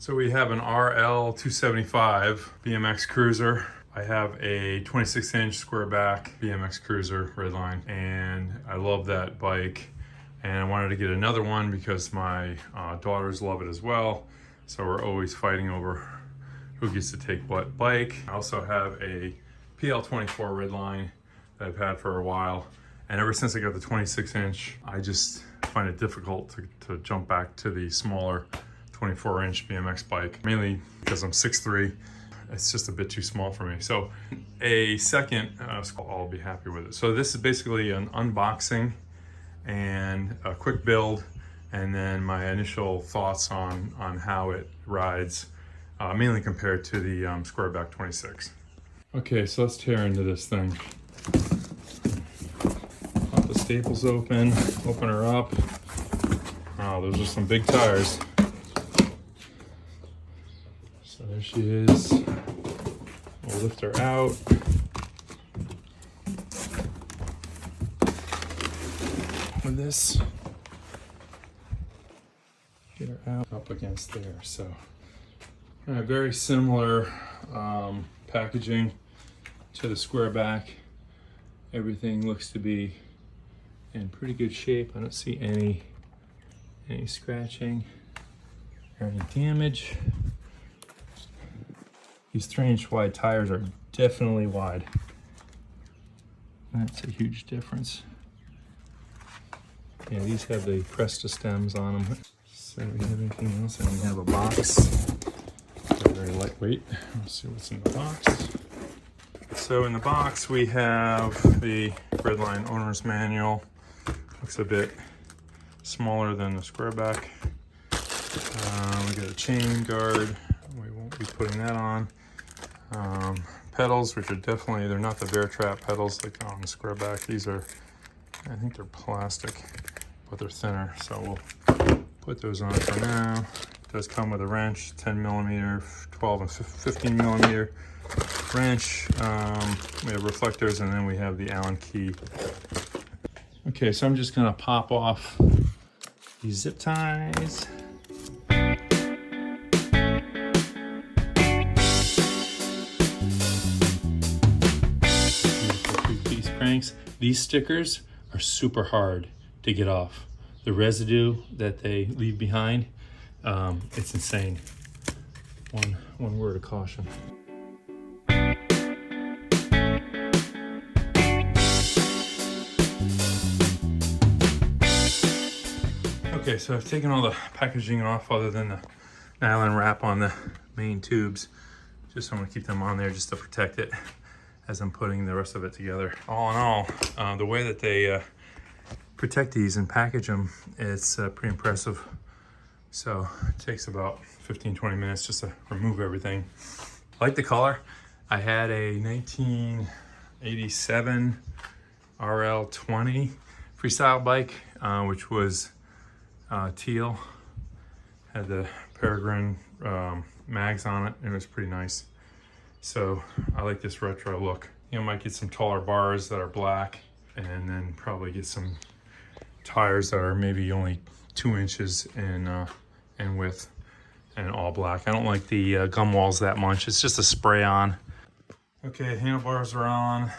So we have an RL-275 BMX cruiser. I have a 26-inch square back BMX cruiser Redline, and I love that bike. And I wanted to get another one because my daughters love it as well. So we're always fighting over who gets to take what bike. I also have a PL24 Redline that I've had for a while. And ever since I got the 26-inch, I just find it difficult to jump back to the smaller 24-inch BMX bike, mainly because I'm 6'3". It's just a bit too small for me. So a second, I'll be happy with it. So this is basically an unboxing and a quick build, and then my initial thoughts on how it rides, mainly compared to the square back 26. Okay, so let's tear into this thing. Pop the staples open her up. Oh, those are some big tires. So there she is. We'll lift her out. With this, get her out up against there. So very similar packaging to the square back. Everything looks to be in pretty good shape. I don't see any scratching or any damage. These 3-inch wide tires are definitely wide. That's a huge difference. Yeah, these have the Cresta stems on them. So we have anything else? And we have a box. They're very lightweight. Let's see what's in the box. So in the box we have the Redline owner's manual. Looks a bit smaller than the square back. We got a chain guard. We won't be putting that on. Pedals, which are definitely, they're not the bear trap pedals like on the square back. These are, I think they're plastic, but they're thinner. So we'll put those on for now. It does come with a wrench, 10 millimeter, 12 and 15 millimeter wrench. We have reflectors, and then we have the Allen key. Okay, so I'm just gonna pop off these zip ties. These stickers are super hard to get off. The residue that they leave behind, it's insane. One word of caution. Okay, so I've taken all the packaging off other than the nylon wrap on the main tubes. Just want to keep them on there just to protect it as I'm putting the rest of it together. All in all, the way that they protect these and package them, it's pretty impressive. So it takes about 15-20 minutes just to remove everything. I like the color. I had a 1987 RL-20 freestyle bike, which was teal. Had the Peregrine mags on it. It was pretty nice. So I like this retro look. You know, might get some taller bars that are black, and then probably get some tires that are maybe only 2 inches in width and all black. I don't like the gum walls that much. It's just a spray on. Okay, handlebars are on.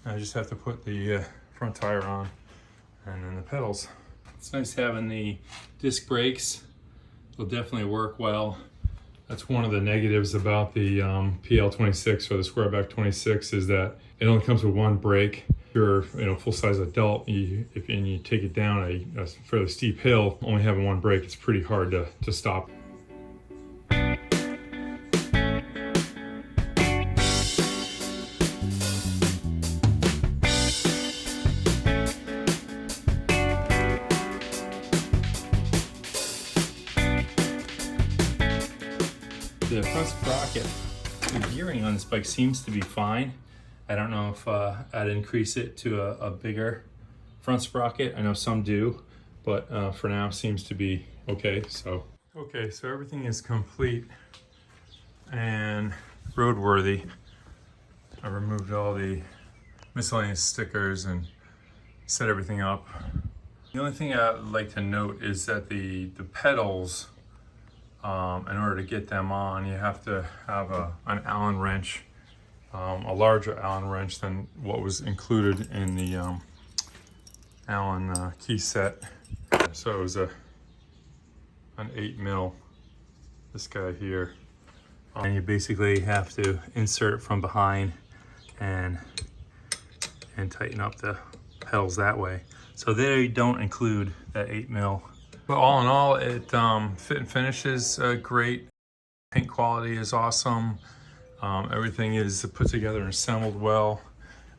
I just have to put the front tire on, and then the pedals. It's nice having the disc brakes. They'll definitely work well. That's one of the negatives about the PL26 or the square back 26 is that it only comes with one brake. If you're full-size adult, if you take it down a fairly steep hill, only having one brake, it's pretty hard to stop. The front sprocket, the gearing on this bike seems to be fine. I don't know if I'd increase it to a bigger front sprocket. I know some do, but for now seems to be okay. So everything is complete and roadworthy. I removed all the miscellaneous stickers and set everything up. The only thing I'd like to note is that the pedals In order to get them on, you have to have an Allen wrench, a larger Allen wrench than what was included in the Allen key set. So it was an 8 mil, this guy here. And you basically have to insert it from behind and tighten up the pedals that way. So they don't include that 8 mil. But all in all, it fit and finish is great. Paint quality is awesome. Everything is put together and assembled well.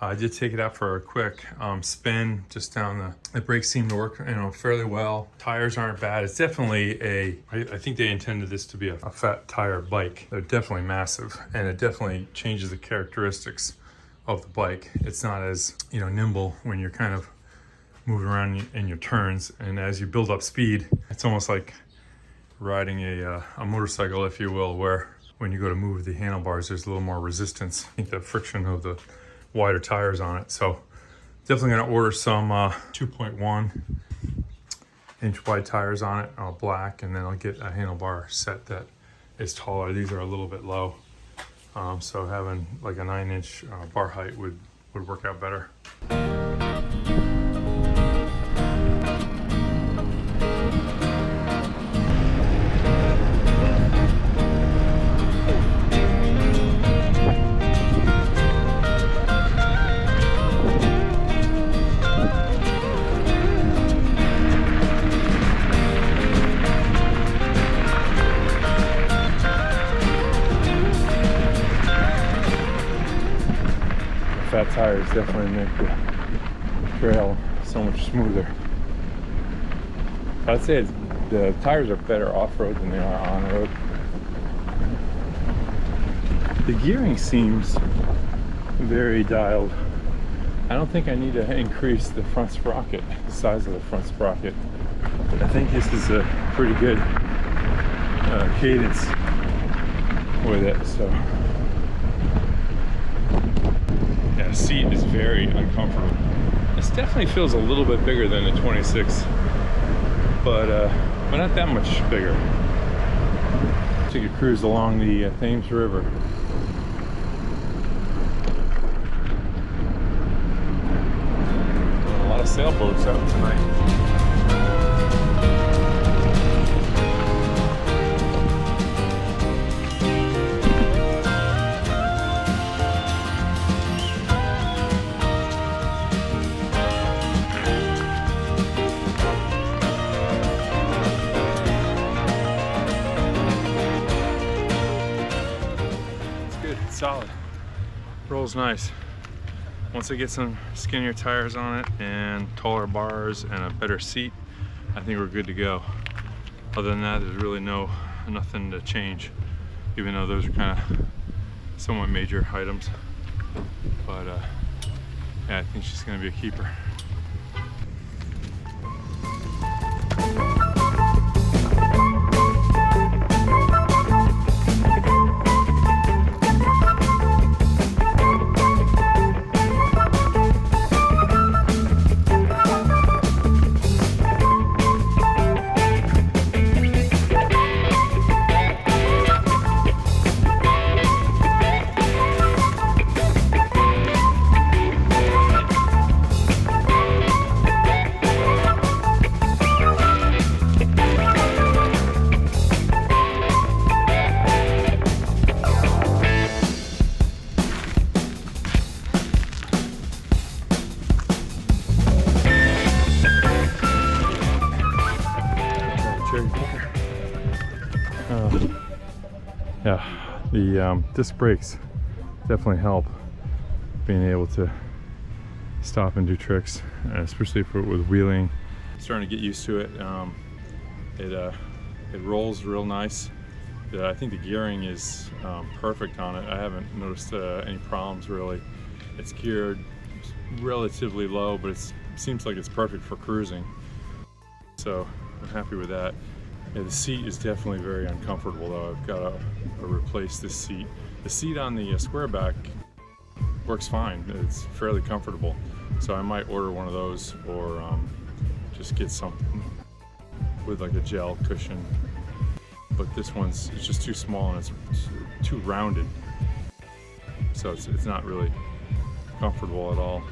I did take it out for a quick spin just down the brakes seem to work, fairly well. Tires aren't bad. It's definitely I think they intended this to be a fat tire bike. They're definitely massive, and it definitely changes the characteristics of the bike. It's not as, nimble when you're kind of moving around in your turns, and as you build up speed, it's almost like riding a motorcycle, if you will, where when you go to move the handlebars, there's a little more resistance. I think the friction of the wider tires on it. So definitely gonna order some 2.1 inch wide tires on it, black, and then I'll get a handlebar set that is taller. These are a little bit low, so having like a 9-inch bar height would work out better. Fat tires definitely make the trail so much smoother. I'd say the tires are better off-road than they are on-road. The gearing seems very dialed. I don't think I need to increase the front sprocket, the size of the front sprocket. I think this is a pretty good cadence with it, so. The seat is very uncomfortable. This definitely feels a little bit bigger than the 26, but not that much bigger. Take a cruise along the Thames River. A lot of sailboats out tonight. Solid. Rolls nice. Once I get some skinnier tires on it and taller bars and a better seat, I think we're good to go. Other than that, there's really nothing to change, even though those are kind of somewhat major items. But yeah, I think she's going to be a keeper. Yeah, the disc brakes definitely help being able to stop and do tricks, especially with wheeling. Starting to get used to it. It rolls real nice. I think the gearing is perfect on it. I haven't noticed any problems really. It's geared relatively low, but it seems like it's perfect for cruising. So I'm happy with that. Yeah, the seat is definitely very uncomfortable though. I've got to replace this seat. The seat on the square back works fine. It's fairly comfortable. So I might order one of those, or just get something with like a gel cushion. but this one's it's just too small and it's too rounded. So it's not really comfortable at all.